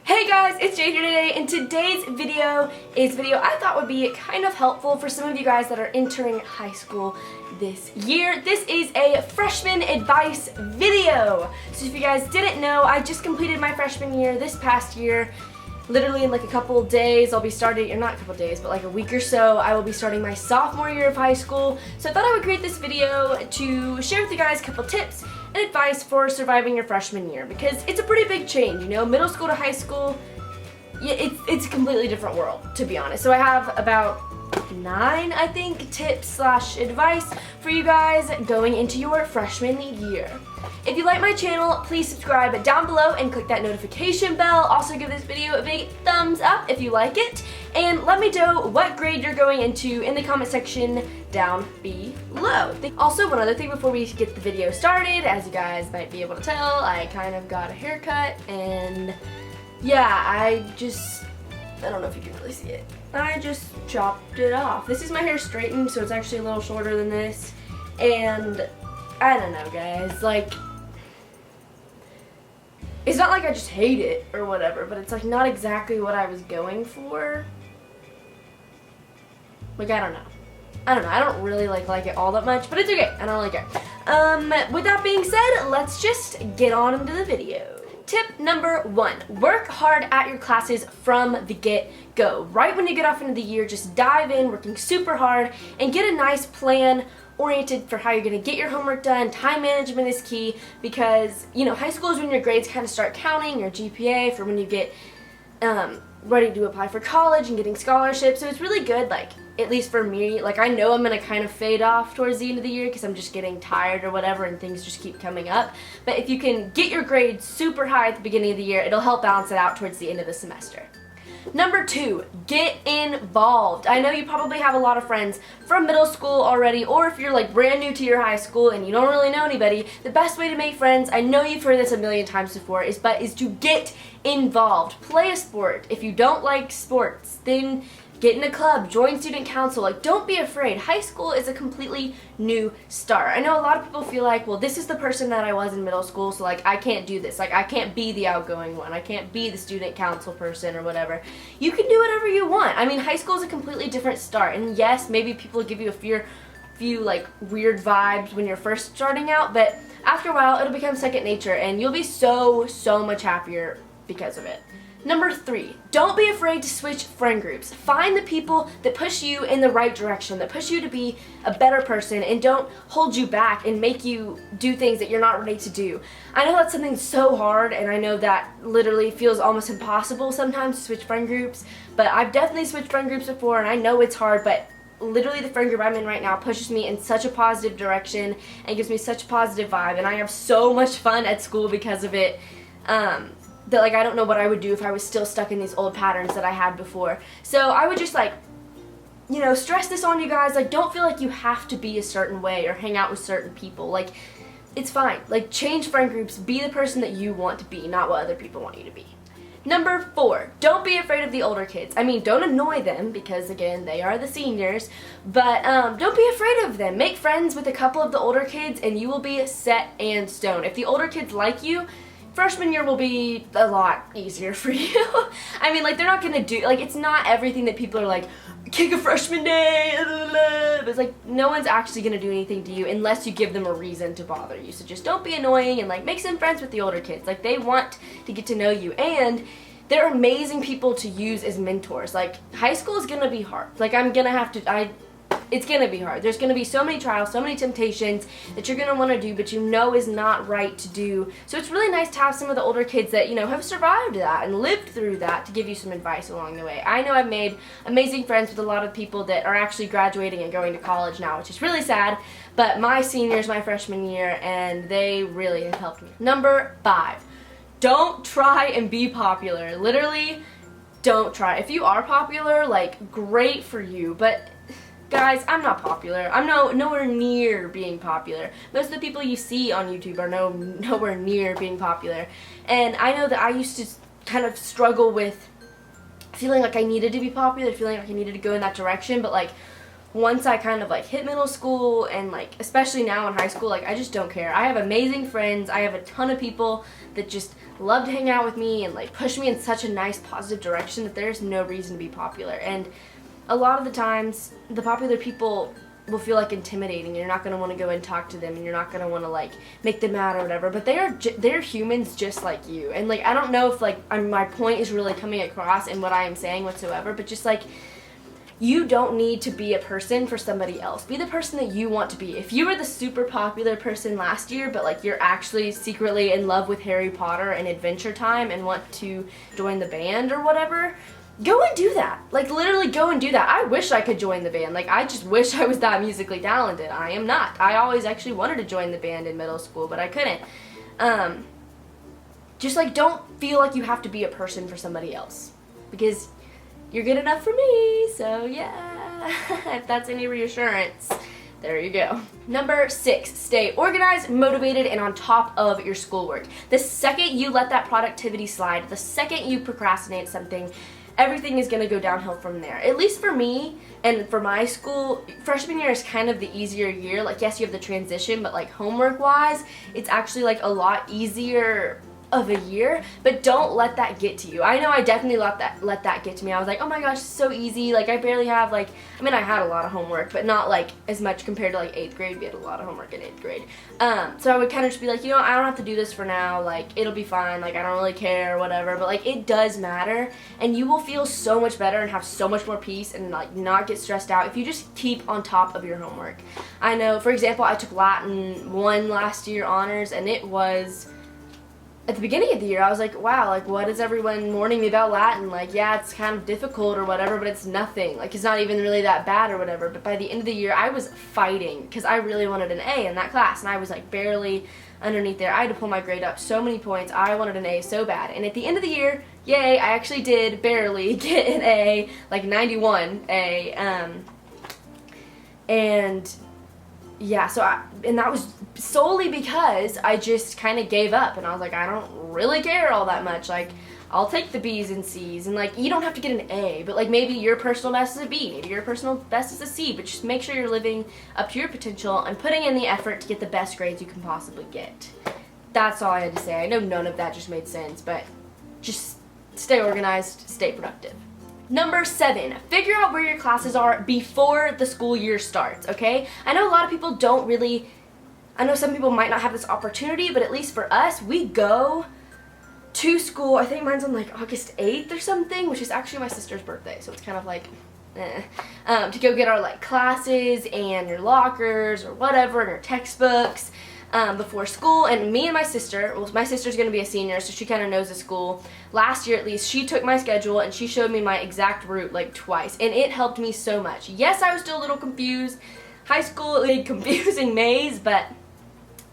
Hey guys, it's Jade here today, and today's video is a video I thought would be kind of helpful for some of you guys that are entering high school this year. This is a freshman advice video. So if you guys didn't know, I just completed my freshman year this past year. Literally in like a couple days, I'll be starting, or not a couple days, but like a week or so, I will be starting my sophomore year of high school. So I thought I would create this video to share with you guys a couple tips and advice for surviving your freshman year, because it's a pretty big change, you know, middle school to high school. Yeah, it's a completely different world, to be honest. So I have about 9, I think, tips slash advice for you guys going into your freshman year. If you like my channel, please subscribe down below and click that notification bell. Also give this video a big thumbs up if you like it. And let me know what grade you're going into in the comment section down below. Also, one other thing before we get the video started, as you guys might be able to tell, I kind of got a haircut, and yeah, I don't know if you can really see it. I just chopped it off. This is my hair straightened, so it's actually a little shorter than this. And I don't know, guys, like, it's not like I just hate it or whatever, but it's like not exactly what I was going for. Like, I don't know. I don't really like it all that much, but it's okay. I don't like it. With that being said, let's just get on into the video. Tip number 1, work hard at your classes from the get-go. Right when you get off into the year, just dive in, working super hard, and get a nice plan oriented for how you're going to get your homework done. Time management is key because, you know, high school is when your grades kind of start counting, your GPA, for when you get ready to apply for college and getting scholarships. So it's really good, like, at least for me, like, I know I'm going to kind of fade off towards the end of the year because I'm just getting tired or whatever and things just keep coming up. But if you can get your grades super high at the beginning of the year, it'll help balance it out towards the end of the semester. Number 2, get involved. I know you probably have a lot of friends from middle school already, or if you're like brand new to your high school and you don't really know anybody, the best way to make friends, I know you've heard this a million times before, is to get involved. Play a sport. If you don't like sports, then get in a club, join student council. Like, don't be afraid. High school is a completely new start. I know a lot of people feel like, well, this is the person that I was in middle school, so like I can't do this. Like, I can't be the outgoing one. I can't be the student council person or whatever. You can do whatever you want. I mean, high school is a completely different start. And yes, maybe people give you a few like weird vibes when you're first starting out, but after a while it'll become second nature and you'll be so much happier because of it. Number 3, don't be afraid to switch friend groups. Find the people that push you in the right direction, that push you to be a better person and don't hold you back and make you do things that you're not ready to do. I know that's something so hard, and I know that literally feels almost impossible sometimes to switch friend groups, but I've definitely switched friend groups before, and I know it's hard, but literally the friend group I'm in right now pushes me in such a positive direction and gives me such a positive vibe, and I have so much fun at school because of it. That, like, I don't know what I would do if I was still stuck in these old patterns that I had before. So I would just, like, you know, stress this on you guys. Like, don't feel like you have to be a certain way or hang out with certain people. Like, it's fine. Like, change friend groups. Be the person that you want to be, not what other people want you to be. Number 4, don't be afraid of the older kids. I mean, don't annoy them because, again, they are the seniors, but don't be afraid of them. Make friends with a couple of the older kids and you will be set and stone. If the older kids like you, freshman year will be a lot easier for you. I mean, like, they're not gonna do, like, it's not everything that people are like, kick a freshman day, but it's like, no one's actually gonna do anything to you unless you give them a reason to bother you. So just don't be annoying and, like, make some friends with the older kids. Like, they want to get to know you, and they're amazing people to use as mentors. Like, high school is gonna be hard. Like, it's gonna be hard. There's gonna be so many trials, so many temptations that you're gonna wanna do, but you know is not right to do. So it's really nice to have some of the older kids that, you know, have survived that and lived through that to give you some advice along the way. I know I've made amazing friends with a lot of people that are actually graduating and going to college now, which is really sad, but my seniors, my freshman year, and they really have helped me. Number 5, don't try and be popular. Literally, don't try. If you are popular, like, great for you, but guys, I'm not popular. I'm nowhere near being popular. Most of the people you see on YouTube are nowhere near being popular. And I know that I used to kind of struggle with feeling like I needed to be popular, feeling like I needed to go in that direction, but like once I kind of like hit middle school and like especially now in high school, like I just don't care. I have amazing friends. I have a ton of people that just love to hang out with me and like push me in such a nice positive direction that there's no reason to be popular. And a lot of the times the popular people will feel like intimidating. You're not going to want to go and talk to them, and you're not going to want to like make them mad or whatever, but they're humans just like you. And like I don't know if like my point is really coming across in what I am saying whatsoever, but just like you don't need to be a person for somebody else. Be the person that you want to be. If you were the super popular person last year, but like you're actually secretly in love with Harry Potter and Adventure Time and want to join the band or whatever, go and do that. Like literally go and do that. I wish I could join the band. Like I just wish I was that musically talented. I am not. I always actually wanted to join the band in middle school, but I couldn't. Just like don't feel like you have to be a person for somebody else, because you're good enough for me. So yeah, if that's any reassurance, there you go. Number 6, stay organized, motivated, and on top of your schoolwork. The second you let that productivity slide, the second you procrastinate something, everything is going to go downhill from there. At least for me and for my school, freshman year is kind of the easier year. Like yes, you have the transition, but like homework wise, it's actually like a lot easier of a year, but don't let that get to you. I know I definitely let that get to me. I was like, oh my gosh, it's so easy. Like I barely have like, I mean I had a lot of homework, but not like as much compared to like 8th grade. We had a lot of homework in 8th grade. So I would kind of just be like, you know, I don't have to do this for now. Like it'll be fine. Like I don't really care or whatever, but like it does matter, and you will feel so much better and have so much more peace and like not get stressed out if you just keep on top of your homework. I know, for example, I took Latin 1 last year honors, and it was, at the beginning of the year, I was like, wow, like, what is everyone warning me about Latin? Like, yeah, it's kind of difficult or whatever, but it's nothing. Like, it's not even really that bad or whatever. But by the end of the year, I was fighting because I really wanted an A in that class, and I was, like, barely underneath there. I had to pull my grade up so many points. I wanted an A so bad. And at the end of the year, yay, I actually did barely get an A, like 91 A. And yeah, and that was solely because I just kind of gave up, and I was like, I don't really care all that much. Like, I'll take the B's and C's, and like, you don't have to get an A, but like maybe your personal best is a B, maybe your personal best is a C, but just make sure you're living up to your potential and putting in the effort to get the best grades you can possibly get. That's all I had to say. I know none of that just made sense, but just stay organized, stay productive. Number 7, figure out where your classes are before the school year starts, okay? I know a lot of people don't really, I know some people might not have this opportunity, but at least for us, we go to school, I think mine's on like August 8th or something, which is actually my sister's birthday, so it's kind of like, to go get our like classes and your lockers or whatever and your textbooks before school. And me and my sister, well, my sister's going to be a senior, so she kind of knows the school. Last year at least, she took my schedule and she showed me my exact route like twice, and it helped me so much. Yes, I was still a little confused. High school, a confusing maze, but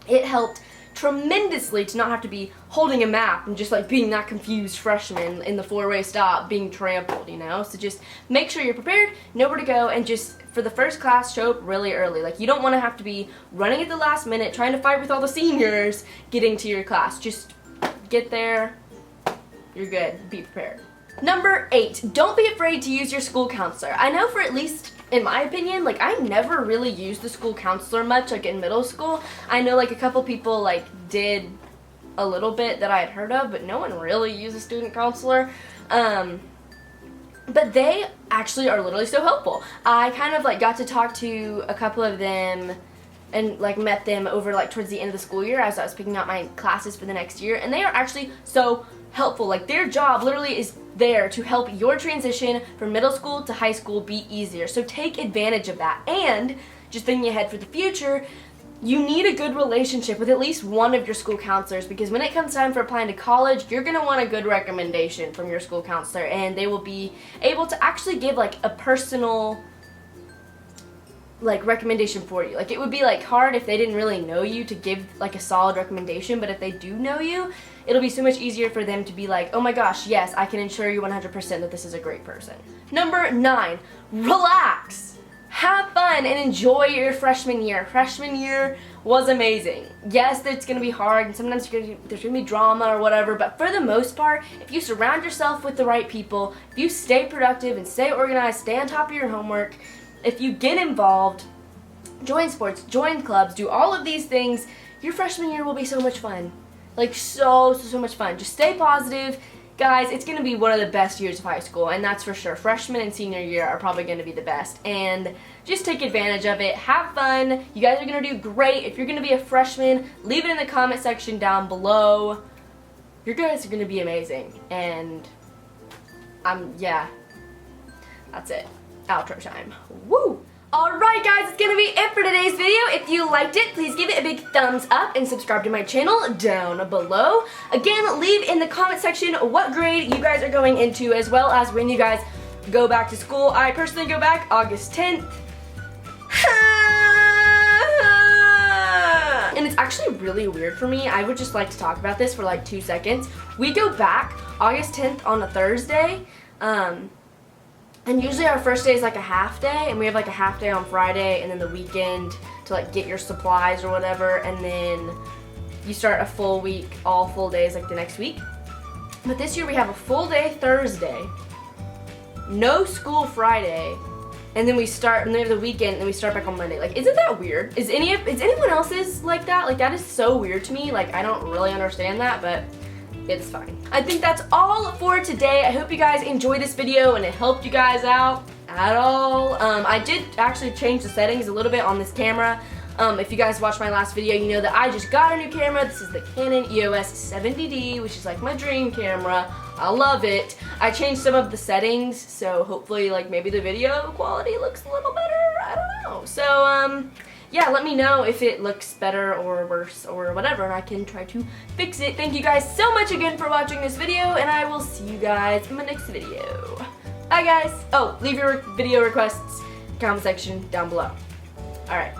it helped tremendously to not have to be holding a map and just like being that confused freshman in the 4-way stop being trampled, you know? So just make sure you're prepared, know where to go, and just for the first class, show up really early. Like, you don't want to have to be running at the last minute trying to fight with all the seniors getting to your class. Just get there, you're good, be prepared. Number 8, don't be afraid to use your school counselor. I know, for at least in my opinion, like, I never really used the school counselor much, like in middle school. I know like a couple people like did a little bit that I had heard of, but no one really used a student counselor. But they actually are literally so helpful. I kind of like got to talk to a couple of them and like met them over like towards the end of the school year as I was picking out my classes for the next year, and they are actually so helpful. Like, their job literally is there to help your transition from middle school to high school be easier. So take advantage of that. And just thinking ahead for the future, you need a good relationship with at least one of your school counselors, because when it comes time for applying to college, you're going to want a good recommendation from your school counselor, and they will be able to actually give like a personal like recommendation for you. Like, it would be like hard if they didn't really know you to give like a solid recommendation, but if they do know you, it'll be so much easier for them to be like, oh my gosh, yes, I can assure you 100% that this is a great person. Number 9, relax. Have fun and enjoy your freshman year. Freshman year was amazing. Yes, it's going to be hard, and sometimes there's going to be drama or whatever, but for the most part, if you surround yourself with the right people, if you stay productive and stay organized, stay on top of your homework, if you get involved, join sports, join clubs, do all of these things, your freshman year will be so much fun. Like so much fun. Just stay positive. Guys, it's going to be one of the best years of high school, and that's for sure. Freshman and senior year are probably going to be the best, and just take advantage of it. Have fun. You guys are going to do great. If you're going to be a freshman, leave it in the comment section down below. You guys are going to be amazing, and yeah, that's it. Outro time. Woo! Alright guys, it's gonna be it for today's video. If you liked it, please give it a big thumbs up and subscribe to my channel down below. Again, leave in the comment section what grade you guys are going into, as well as when you guys go back to school. I personally go back August 10th. And it's actually really weird for me. I would just like to talk about this for like 2 seconds. We go back August 10th on a Thursday. And usually our first day is like a half day, and we have like a half day on Friday, and then the weekend to like get your supplies or whatever, and then you start a full week, all full days like the next week. But this year we have a full day Thursday, no school Friday, and then we start, and then we have the weekend, and then we start back on Monday. Like, isn't that weird? Is anyone else's like that? Like, that is so weird to me. Like, I don't really understand that, but it's fine. I think that's all for today. I hope you guys enjoyed this video and it helped you guys out at all. I did actually change the settings a little bit on this camera. If you guys watched my last video, you know that I just got a new camera. This is the Canon EOS 70D, which is like my dream camera. I love it. I changed some of the settings, so hopefully like maybe the video quality looks a little better. I don't know. So yeah, let me know if it looks better or worse or whatever, and I can try to fix it. Thank you guys so much again for watching this video, and I will see you guys in my next video. Bye guys. Oh, leave your video requests in the comment section down below. Alright,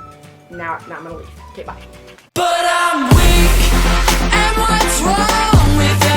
now I'm gonna leave. Okay, bye. But I'm weak, and what's wrong with